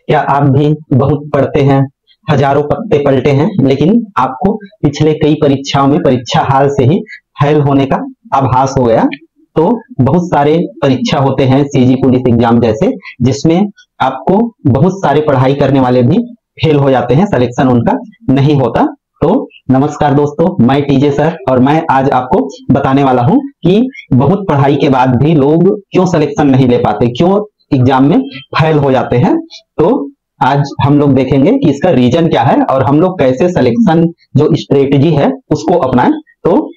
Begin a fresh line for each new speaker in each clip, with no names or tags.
क्या आप भी बहुत पढ़ते हैं, हजारों पत्ते पलटे हैं, लेकिन आपको पिछले कई परीक्षाओं में परीक्षा हाल से ही फेल होने का आभास हो गया? तो बहुत सारे परीक्षा होते हैं सीजी पुलिस एग्जाम जैसे, जिसमें आपको बहुत सारे पढ़ाई करने वाले भी फेल हो जाते हैं, सिलेक्शन उनका नहीं होता। तो नमस्कार दोस्तों, मैं टीजे सर और मैं आज आपको बताने वाला हूं कि बहुत पढ़ाई के बाद भी लोग क्यों सिलेक्शन नहीं ले पाते, क्यों एग्जाम में फेल हो जाते हैं। तो आज हम लोग देखेंगे कि इसका रीजन क्या है और हम लोग कैसे सिलेक्शन जो स्ट्रेटजी है उसको अपनाएं। तो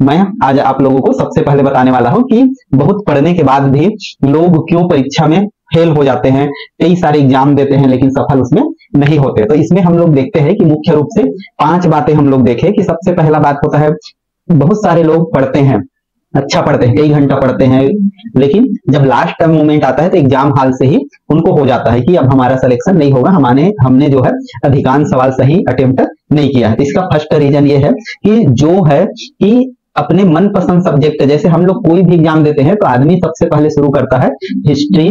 मैं आज आप लोगों को सबसे पहले बताने वाला हूं कि बहुत पढ़ने के बाद भी लोग क्यों परीक्षा में फेल हो जाते हैं, कई सारे एग्जाम देते हैं लेकिन सफल उसमें नहीं होते। तो इसमें हम लोग देखते हैं कि मुख्य रूप से 5 बातें हम लोग देखें कि सबसे पहला बात होता है, बहुत सारे लोग पढ़ते हैं, अच्छा पढ़ते हैं, कई घंटा पढ़ते हैं, लेकिन जब लास्ट टाइम मोमेंट आता है तो एग्जाम हाल से ही उनको हो जाता है कि अब हमारा सिलेक्शन नहीं होगा, हमने जो है अधिकांश सवाल सही अटेम्प्ट नहीं किया है। तो इसका फर्स्ट रीजन ये है कि जो है कि अपने मनपसंद सब्जेक्ट, जैसे हम लोग कोई भी एग्जाम देते हैं तो आदमी सबसे पहले शुरू करता है हिस्ट्री,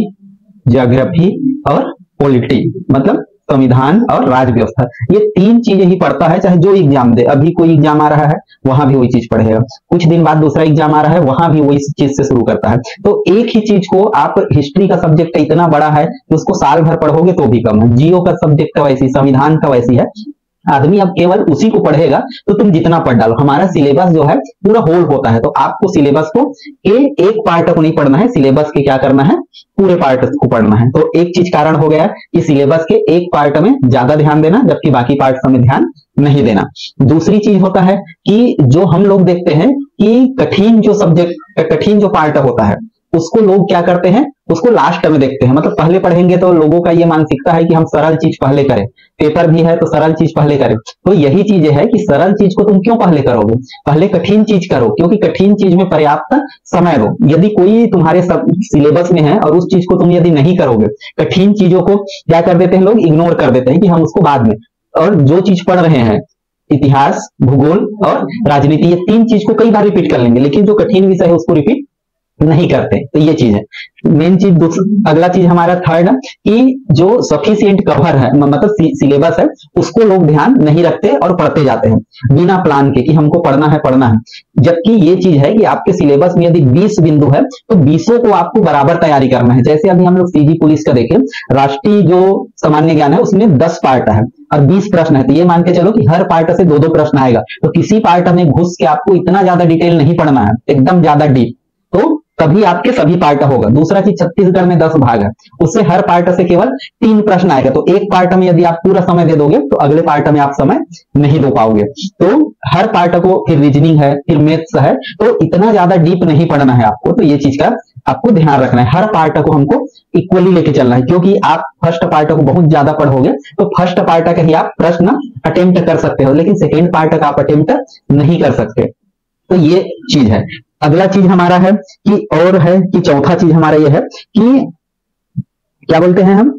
ज्योग्राफी और पॉलिटी, मतलब संविधान और राज व्यवस्था, ये 3 चीजें ही पढ़ता है चाहे जो एग्जाम दे। अभी कोई एग्जाम आ रहा है वहां भी वही चीज पढ़ेगा, कुछ दिन बाद दूसरा एग्जाम आ रहा है वहां भी वही चीज से शुरू करता है। तो एक ही चीज को आप, हिस्ट्री का सब्जेक्ट इतना बड़ा है कि उसको साल भर पढ़ोगे तो भी कम है, जियो का सब्जेक्ट वैसी, संविधान का वैसी है, आदमी अब केवल उसी को पढ़ेगा तो तुम जितना पढ़ डालो। हमारा सिलेबस जो है पूरा होल होता है, तो आपको सिलेबस को एक पार्ट को नहीं पढ़ना है, सिलेबस के क्या करना है, पूरे पार्ट को पढ़ना है। तो एक चीज कारण हो गया कि सिलेबस के एक पार्ट में ज्यादा ध्यान देना, जबकि बाकी पार्ट में ध्यान नहीं देना। दूसरी चीज होता है कि जो हम लोग देखते हैं कि कठिन जो सब्जेक्ट, कठिन जो पार्ट होता है उसको लोग क्या करते हैं, उसको लास्ट में देखते हैं। मतलब पहले पढ़ेंगे तो लोगों का ये मानसिकता है कि हम सरल चीज पहले करें, पेपर भी है तो सरल चीज पहले करें। तो यही चीज है कि सरल चीज को तुम क्यों पहले करोगे, पहले कठिन चीज करो, क्योंकि कठिन चीज में पर्याप्त समय दो। यदि कोई तुम्हारे सिलेबस में है और उस चीज को तुम यदि नहीं करोगे, कठिन चीजों को क्या कर देते हैं लोग, इग्नोर कर देते हैं कि हम उसको बाद में, और जो चीज पढ़ रहे हैं इतिहास, भूगोल और राजनीति, ये 3 चीज को कई बार रिपीट कर लेंगे, लेकिन जो कठिन विषय है उसको रिपीट नहीं करते। तो ये चीज है मेन चीज। अगला चीज हमारा थर्ड कि जो सफिशिएंट कवर है, मतलब सिलेबस है, उसको लोग ध्यान नहीं रखते और पढ़ते जाते हैं बिना प्लान के कि हमको पढ़ना है। जबकि ये चीज है कि आपके सिलेबस में यदि 20 बिंदु है तो 20 को आपको बराबर तैयारी करना है। जैसे अभी हम लोग सीजी पुलिस का देखें, राष्ट्रीय जो सामान्य ज्ञान है उसमें 10 पार्ट है और 20 प्रश्न है, तो ये मान के चलो कि हर पार्ट से 2-2 प्रश्न आएगा। तो किसी पार्ट में घुस के आपको इतना ज्यादा डिटेल नहीं पढ़ना है, एकदम ज्यादा डीप, तो तभी आपके सभी पार्ट होगा। दूसरा चीज, छत्तीसगढ़ में 10 भाग है, उससे हर पार्ट से केवल 3 प्रश्न आएगा। तो एक पार्ट में यदि आप पूरा समय दे दोगे तो अगले पार्ट में आप समय नहीं दे पाओगे। तो हर पार्ट को, फिर रीजनिंग है, फिर मैथ्स है, तो इतना ज्यादा डीप नहीं पढ़ना है आपको। तो ये चीज का आपको ध्यान रखना है, हर पार्ट को हमको इक्वली लेके चलना है, क्योंकि आप फर्स्ट पार्ट को बहुत ज्यादा पढ़ोगे तो फर्स्ट पार्ट का ही आप प्रश्न अटेम्प्ट कर सकते हो, लेकिन सेकेंड पार्ट का आप अटेम्प्ट नहीं कर सकते। तो ये चीज है। अगला चीज हमारा है कि, और है कि चौथा चीज हमारा ये है कि क्या बोलते हैं हम,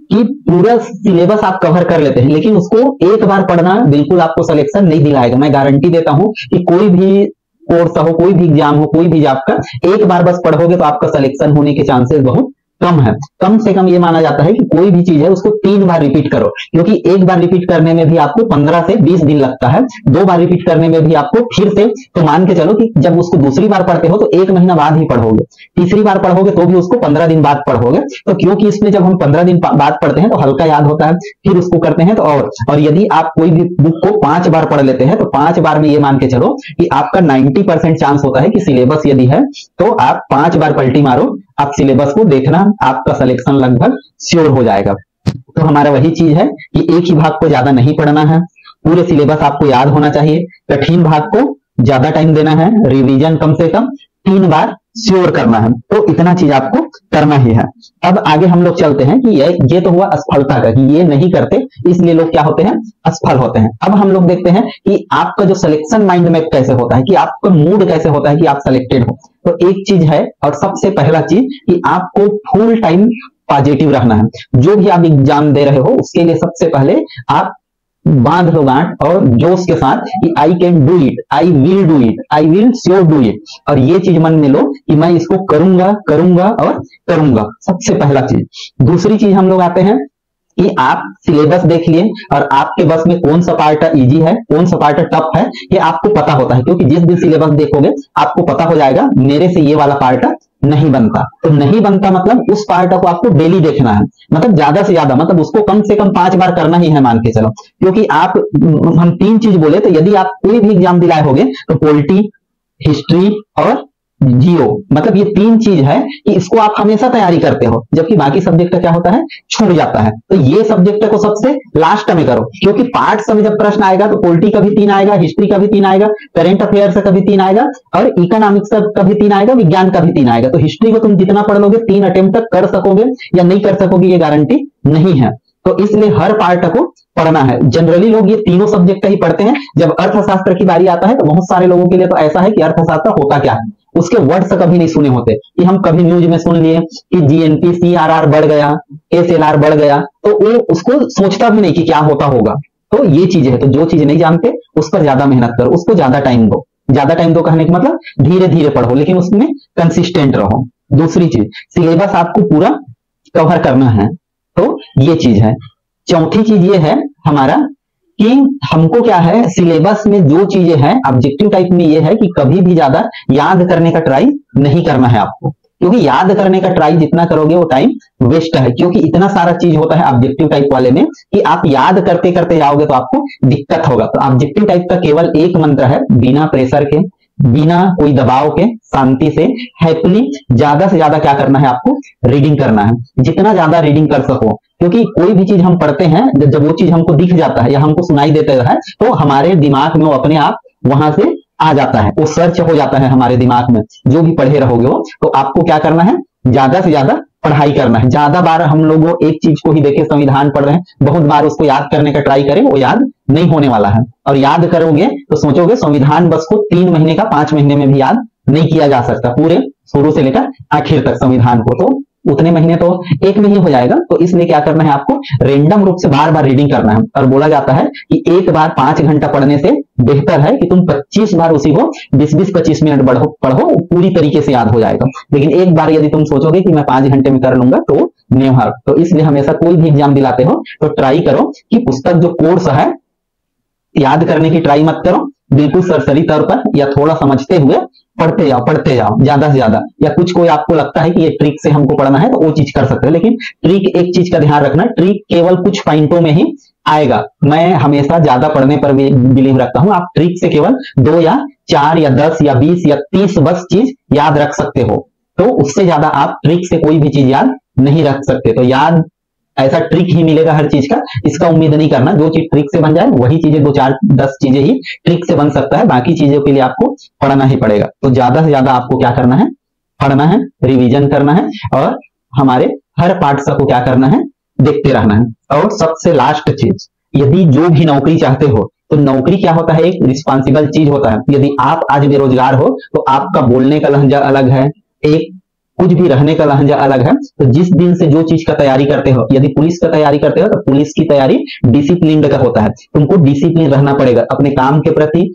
कि पूरा सिलेबस आप कवर कर लेते हैं, लेकिन उसको एक बार पढ़ना बिल्कुल आपको सिलेक्शन नहीं दिलाएगा। मैं गारंटी देता हूं कि कोई भी कोर्स हो, कोई भी एग्जाम हो, कोई भी जॉब का, एक बार बस पढ़ोगे तो आपका सिलेक्शन होने के चांसेस बहुत कम है। कम से कम ये माना जाता है कि कोई भी चीज है उसको 3 बार रिपीट करो, क्योंकि एक बार रिपीट करने में भी आपको 15 से 20 दिन लगता है, 2 बार रिपीट करने में भी आपको फिर से, तो मान के चलो कि जब उसको दूसरी बार पढ़ते हो तो 1 महीना बाद ही पढ़ोगे, तीसरी बार पढ़ोगे तो भी उसको 15 दिन बाद पढ़ोगे। तो क्योंकि इसमें जब हम 15 दिन बाद पढ़ते हैं तो हल्का याद होता है, फिर उसको करते हैं तो और यदि आप कोई भी बुक को 5 बार पढ़ लेते हैं तो 5 बार में ये मान के चलो कि आपका 90% चांस होता है कि सिलेबस यदि है तो आप 5 बार पलटी मारो, आप सिलेबस को देखना, आपका सिलेक्शन लगभग श्योर हो जाएगा। तो हमारा वही चीज है कि एक ही भाग को ज्यादा नहीं पढ़ना है, पूरे सिलेबस आपको याद होना चाहिए, कठिन भाग को ज्यादा टाइम देना है, रिवीजन कम से कम 3 बार श्योर करना है। तो इतना चीज आपको करना ही है। अब आगे हम लोग चलते हैं कि ये तो हुआ असफलता का, कि ये नहीं करते इसलिए लोग क्या होते हैं, असफल होते हैं। अब हम लोग देखते हैं कि आपका जो सिलेक्शन माइंड में कैसे होता है, कि आपका मूड कैसे होता है कि आप सिलेक्टेड हो। तो एक चीज है, और सबसे पहला चीज कि आपको फुल टाइम पॉजिटिव रहना है। जो भी आप एग्जाम दे रहे हो उसके लिए सबसे पहले आप बांध लो गांठ और जोश के साथ कि I can do it, I will do it, I will sure do it, और ये चीज मन में लो कि मैं इसको करूंगा करूंगा और करूंगा, सबसे पहला चीज। दूसरी चीज हम लोग आते हैं कि आप सिलेबस देख लिए और आपके बस में कौन सा पार्ट इजी है, कौन सा पार्ट टफ है, ये आपको पता होता है, क्योंकि जिस दिन सिलेबस देखोगे आपको पता हो जाएगा मेरे से ये वाला पार्ट नहीं बनता। तो नहीं बनता मतलब उस पार्ट को आपको डेली देखना है, मतलब ज्यादा से ज्यादा, मतलब उसको कम से कम 5 बार करना ही है मान के चलो। क्योंकि आप, हम 3 चीज बोले, तो यदि आप कोई भी एग्जाम दिलाए होगे तो पॉलिटी, हिस्ट्री और जियो, मतलब ये 3 चीज है कि इसको आप हमेशा तैयारी करते हो, जबकि बाकी सब्जेक्ट का क्या होता है, छूट जाता है। तो ये सब्जेक्ट को सबसे लास्ट में करो, क्योंकि पार्ट्स में जब प्रश्न आएगा तो पॉलिटी का भी 3 आएगा, हिस्ट्री का भी 3 आएगा, करंट अफेयर्स का भी 3 आएगा और इकोनॉमिक्स का भी 3 आएगा, विज्ञान का भी 3 आएगा। तो हिस्ट्री को तुम जितना पढ़ लोगे 3 अटेम्प्ट तक कर सकोगे या नहीं कर सकोगे ये गारंटी नहीं है। तो इसलिए हर पार्ट को पढ़ना है। जनरली लोग ये तीनों सब्जेक्ट ही पढ़ते हैं। जब अर्थशास्त्र की बारी आता है तो बहुत सारे लोगों के लिए तो ऐसा है कि अर्थशास्त्र होता क्या है, उसके वर्ड्स कभी नहीं सुने होते, कि हम कभी न्यूज में सुन लिए कि जीएनपी सीआरआर बढ़ गया, एसएलआर बढ़ गया, तो वो उसको सोचता भी नहीं कि क्या होता होगा। तो ये चीजें है, तो जो चीज नहीं जानते उस पर ज्यादा मेहनत करो, उसको ज्यादा टाइम दो। ज्यादा टाइम दो कहने का मतलब धीरे धीरे पढ़ो, लेकिन उसमें कंसिस्टेंट रहो। दूसरी चीज, सिलेबस आपको पूरा कवर करना है, तो ये चीज है। चौथी चीज ये है हमारा कि हमको क्या है, सिलेबस में जो चीजें हैं ऑब्जेक्टिव टाइप में ये है कि कभी भी ज्यादा याद करने का ट्राई नहीं करना है आपको, क्योंकि याद करने का ट्राई जितना करोगे वो टाइम वेस्ट है। क्योंकि इतना सारा चीज होता है ऑब्जेक्टिव टाइप वाले में कि आप याद करते करते जाओगे तो आपको दिक्कत होगा। तो ऑब्जेक्टिव टाइप का केवल एक मंत्र है, बिना प्रेशर के, बिना कोई दबाव के, शांति से, हैप्पीली ज्यादा से ज्यादा क्या करना है, आपको रीडिंग करना है। जितना ज्यादा रीडिंग कर सको, क्योंकि कोई भी चीज हम पढ़ते हैं जब वो चीज हमको दिख जाता है या हमको सुनाई देता है तो हमारे दिमाग में वो अपने आप वहां से आ जाता है, वो सर्च हो जाता है हमारे दिमाग में, जो भी पढ़े रहोगे वो। तो आपको क्या करना है, ज्यादा से ज्यादा पढ़ाई करना है। ज्यादा बार हम लोग एक चीज को ही देखे, संविधान पढ़ रहे हैं, बहुत बार उसको याद करने का ट्राई करें, वो याद नहीं होने वाला है। और याद करोगे तो सोचोगे संविधान बस को 3 महीने का 5 महीने में भी याद नहीं किया जा सकता, पूरे शुरू से लेकर आखिर तक संविधान को, तो उतने महीने तो 1 में ही हो जाएगा। तो इसलिए क्या करना है, आपको रेंडम रूप से बार बार रीडिंग करना है। और बोला जाता है कि एक बार 5 घंटा पढ़ने से बेहतर है कि तुम 25 बार उसी को 20-25 मिनट पढ़ो, पूरी तरीके से याद हो जाएगा। लेकिन एक बार यदि तुम सोचोगे कि मैं 5 घंटे में कर लूंगा तो नेवर। तो इसलिए हमेशा कोई भी एग्जाम दिलाते हो तो ट्राई करो कि पुस्तक जो कोर्स है याद करने की ट्राई मत करो, बिल्कुल सरसरी तौर पर या थोड़ा समझते हुए पढ़ते जाओ ज्यादा से ज्यादा। या कुछ कोई आपको लगता है कि ये ट्रिक से हमको पढ़ना है तो वो चीज कर सकते हो, लेकिन ट्रिक, एक चीज का ध्यान रखना, ट्रिक केवल कुछ पॉइंटों में ही आएगा। मैं हमेशा ज्यादा पढ़ने पर भी बिलीव रखता हूं। आप ट्रिक से केवल 2 या 4 या 10 या 20 या 30 बस चीज याद रख सकते हो, तो उससे ज्यादा आप ट्रिक से कोई भी चीज याद नहीं रख सकते। तो याद ऐसा ट्रिक ही मिलेगा हर चीज का, इसका उम्मीद नहीं करना जो चीज ट्रिक से बन जाए वही चीजें 2, 4, 10 चीजें ही ट्रिक से बन सकता है, बाकी चीजों के लिए आपको पढ़ना ही पड़ेगा। तो ज्यादा से ज्यादा आपको क्या करना है, पढ़ना है, रिवीजन करना है और हमारे हर पार्ट्स को क्या करना है, देखते रहना है। और सबसे लास्ट चीज, यदि जो भी नौकरी चाहते हो तो नौकरी क्या होता है, एक रिस्पॉन्सिबल चीज होता है। यदि आप आज बेरोजगार हो तो आपका बोलने का लहजा अलग है, एक कुछ भी रहने का लहजा अलग है। तो जिस दिन से जो चीज का तैयारी करते हो, यदि पुलिस का तैयारी करते हो तो पुलिस की तैयारी डिसिप्लिन का होता है। तुमको डिसिप्लिन रहना पड़ेगा अपने काम के प्रति,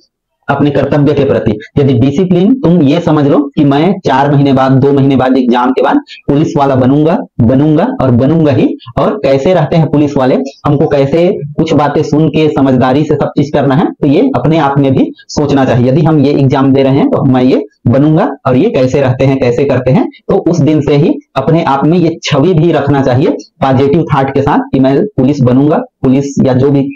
अपने कर्तव्य के प्रति। यदि डिसिप्लिन, तुम ये समझ लो कि मैं 4 महीने बाद, 2 महीने बाद, एग्जाम के बाद पुलिस वाला बनूंगा और बनूंगा ही। और कैसे रहते हैं पुलिस वाले, हमको कैसे कुछ बातें सुन के समझदारी से सब चीज करना है, तो ये अपने आप में भी सोचना चाहिए। यदि हम ये एग्जाम दे रहे हैं तो मैं ये बनूंगा और ये कैसे रहते हैं, कैसे करते हैं, तो उस दिन से ही अपने आप में ये छवि भी रखना चाहिए पॉजिटिव थॉट के साथ कि मैं पुलिस बनूंगा। पुलिस या जो भी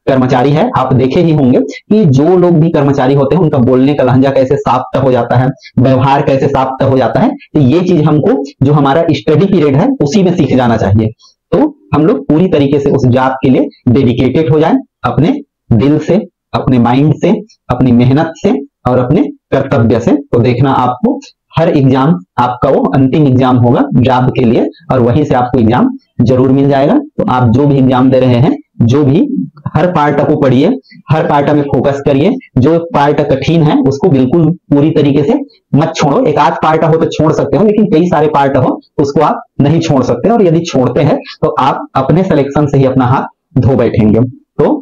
कर्मचारी है, आप देखे ही होंगे कि जो लोग भी कर्मचारी होते हैं उनका बोलने का लहजा कैसे साफ्ट हो जाता है, व्यवहार कैसे साफ्ट हो जाता है। तो ये चीज हमको जो हमारा स्टडी पीरियड है उसी में सीख जाना चाहिए। तो हम लोग पूरी तरीके से उस जॉब के लिए डेडिकेटेड हो जाए, अपने दिल से, अपने माइंड से, अपनी मेहनत से और अपने कर्तव्य से। तो देखना आपको हर एग्जाम आपका वो अंतिम एग्जाम होगा जॉब के लिए और वहीं से आपको एग्जाम जरूर मिल जाएगा। तो आप जो भी एग्जाम दे रहे हैं, जो भी हर पार्ट को पढ़िए, हर पार्ट में फोकस करिए। जो पार्ट कठिन है उसको बिल्कुल पूरी तरीके से मत छोड़ो। एक आध पार्ट हो तो छोड़ सकते हो, लेकिन कई सारे पार्ट हो तो उसको आप नहीं छोड़ सकते। और यदि छोड़ते हैं तो आप अपने सिलेक्शन से ही अपना हाथ धो बैठेंगे। तो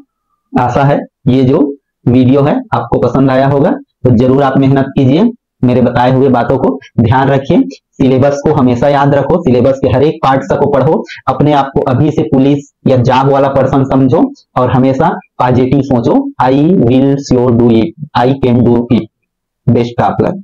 आशा है ये जो वीडियो है आपको पसंद आया होगा, तो जरूर आप मेहनत कीजिए, मेरे बताए हुए बातों को ध्यान रखिए, सिलेबस को हमेशा याद रखो, सिलेबस के हर एक पार्ट्स को पढ़ो, अपने आप को अभी से पुलिस या जॉब वाला पर्सन समझो और हमेशा पॉजिटिव सोचो। I will sure do it, I can do it. Best of luck.